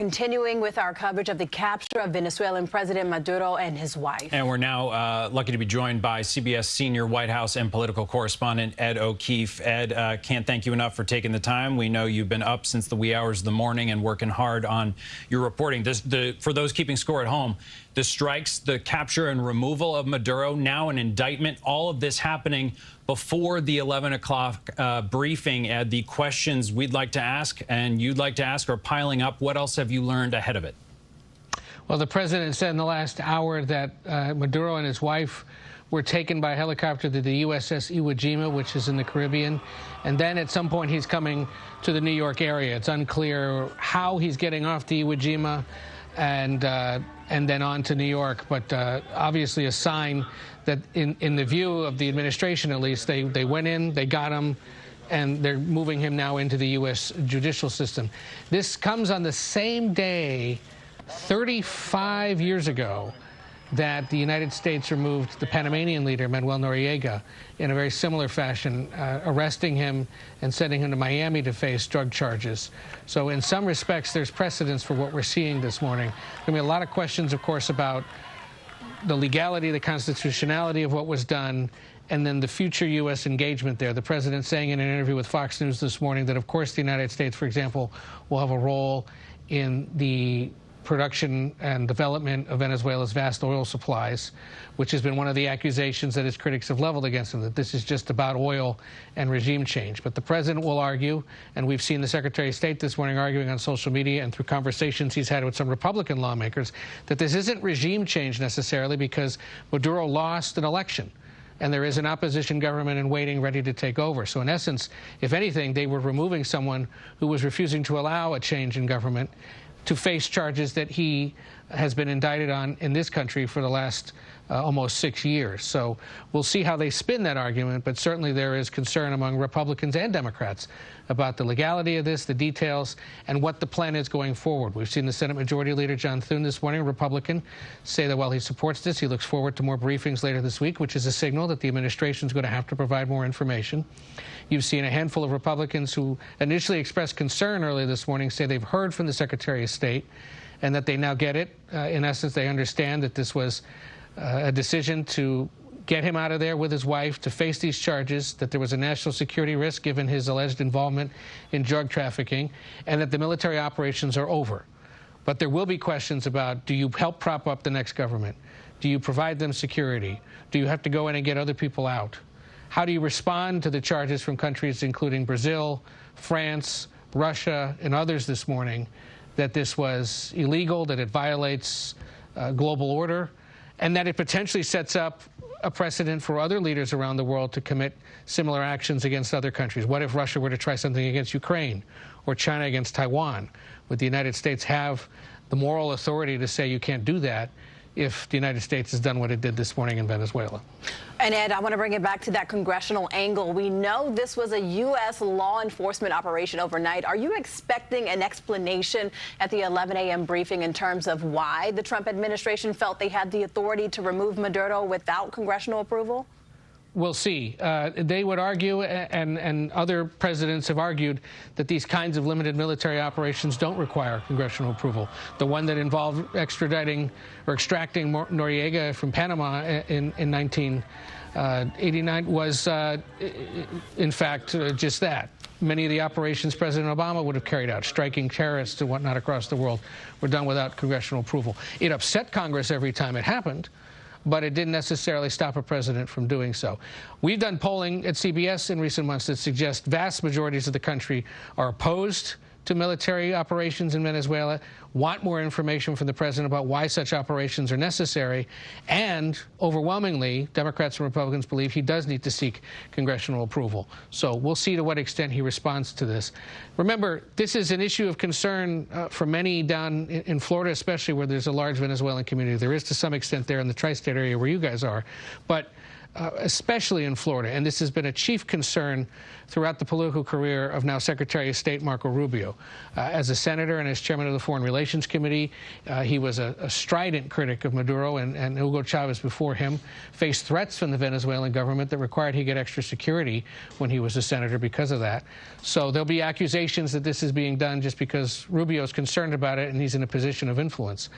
Continuing with our coverage of the capture of Venezuelan President Maduro and his wife. And we're now lucky to be joined by CBS senior White House and political correspondent Ed O'Keefe. Ed, can't thank you enough for taking the time. We know you've been up since the wee hours of the morning and working hard on your reporting. For those keeping score at home, the strikes, the capture and removal of Maduro, now an indictment, all of this happening before the 11 o'clock briefing. Ed, the questions we'd like to ask and you'd like to ask are piling up. What else have you learned ahead of it? Well, the president said in the last hour that Maduro and his wife were taken by helicopter to the USS Iwo Jima, which is in the Caribbean. And then at some point he's coming to the New York area. It's unclear how he's getting off the Iwo Jima and then on to New York. But obviously a sign that in the view of the administration, at least, they went in, they got him, and they're moving him now into the U.S. judicial system. This comes on the same day 35 years ago that the United States removed the Panamanian leader, Manuel Noriega, in a very similar fashion, arresting him and sending him to Miami to face drug charges. So in some respects, there's precedence for what we're seeing this morning. There's going to be a lot of questions, of course, about the legality, the constitutionality of what was done, and then the future U.S. engagement there. The president saying in an interview with Fox News this morning that, of course, the United States, for example, will have a role in the production and development of Venezuela's vast oil supplies, which has been one of the accusations that his critics have leveled against him, that this is just about oil and regime change. But the president will argue, and we've seen the Secretary of State this morning arguing on social media and through conversations he's had with some Republican lawmakers, that this isn't regime change necessarily because Maduro lost an election and there is an opposition government in waiting, ready to take over. So in essence, if anything, they were removing someone who was refusing to allow a change in government to face charges that he has been indicted on in this country for the last almost 6 years. So we'll see how they spin that argument, but certainly there is concern among Republicans and Democrats about the legality of this, the details, and what the plan is going forward. We've seen the Senate Majority Leader John Thune this morning, a Republican, say that while he supports this, he looks forward to more briefings later this week, which is a signal that the administration is going to have to provide more information. You've seen a handful of Republicans who initially expressed concern earlier this morning say they've heard from the Secretary of State and that they now get it. In essence, they understand that this was a decision to get him out of there with his wife to face these charges, that there was a national security risk given his alleged involvement in drug trafficking, and that the military operations are over. But there will be questions about, do you help prop up the next government? Do you provide them security? Do you have to go in and get other people out? How do you respond to the charges from countries including Brazil, France, Russia, and others this morning that this was illegal, that it violates global order, and that it potentially sets up a precedent for other leaders around the world to commit similar actions against other countries? What if Russia were to try something against Ukraine or China against Taiwan? Would the United States have the moral authority to say you can't do that if the United States has done what it did this morning in Venezuela? And Ed, I want to bring it back to that congressional angle. We know this was a U.S. law enforcement operation overnight. Are you expecting an explanation at the 11 a.m. briefing in terms of why the Trump administration felt they had the authority to remove Maduro without congressional approval? We'll see. They would argue, and other presidents have argued, that these kinds of limited military operations don't require congressional approval. The one that involved extraditing or extracting Noriega from Panama in 1989 was, in fact, just that. Many of the operations President Obama would have carried out, striking terrorists and whatnot across the world, were done without congressional approval. It upset Congress every time it happened, but it didn't necessarily stop a president from doing so. We've done polling at CBS in recent months that suggests vast majorities of the country are opposed to military operations in Venezuela, want more information from the president about why such operations are necessary, and overwhelmingly, Democrats and Republicans believe he does need to seek congressional approval. So we'll see to what extent he responds to this. Remember, this is an issue of concern for many down in Florida, especially where there's a large Venezuelan community. There is to some extent there in the tri-state area where you guys are. But especially in Florida. And this has been a chief concern throughout the political career of now Secretary of State Marco Rubio. As a senator and as chairman of the Foreign Relations Committee, he was a strident critic of Maduro, and Hugo Chavez before him faced threats from the Venezuelan government that required he get extra security when he was a senator because of that. So there'll be accusations that this is being done just because Rubio is concerned about it and he's in a position of influence.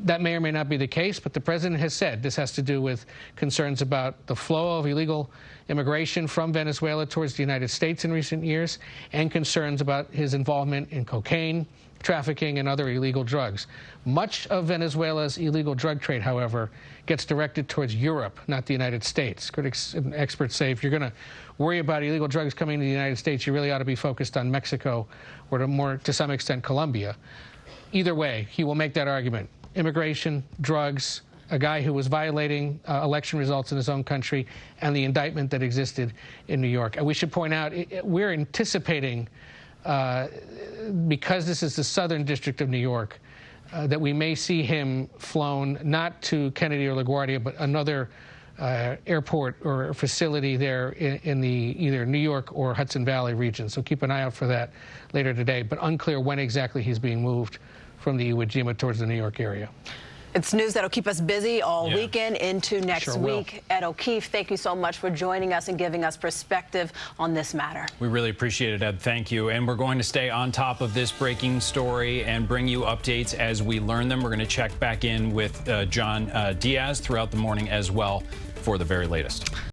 That may or may not be the case, but the president has said this has to do with concerns about the flow of illegal immigration from Venezuela towards the United States in recent years, and concerns about his involvement in cocaine, trafficking, and other illegal drugs. Much of Venezuela's illegal drug trade, however, gets directed towards Europe, not the United States. Critics and experts say if you're going to worry about illegal drugs coming to the United States, you really ought to be focused on Mexico or to some extent, Colombia. Either way, he will make that argument. Immigration, drugs, a guy who was violating election results in his own country, and the indictment that existed in New York. And we should point out, we're anticipating, because this is the Southern District of New York, that we may see him flown not to Kennedy or LaGuardia, but another airport or facility there in the either New York or Hudson Valley region. So keep an eye out for that later today, but unclear when exactly he's being moved from the Iwo Jima towards the New York area. It's news that'll keep us busy all weekend into next Sure week. Ed O'Keefe, thank you so much for joining us and giving us perspective on this matter. We really appreciate it, Ed. Thank you. And we're going to stay on top of this breaking story and bring you updates as we learn them. We're going to check back in with John Diaz throughout the morning as well for the very latest.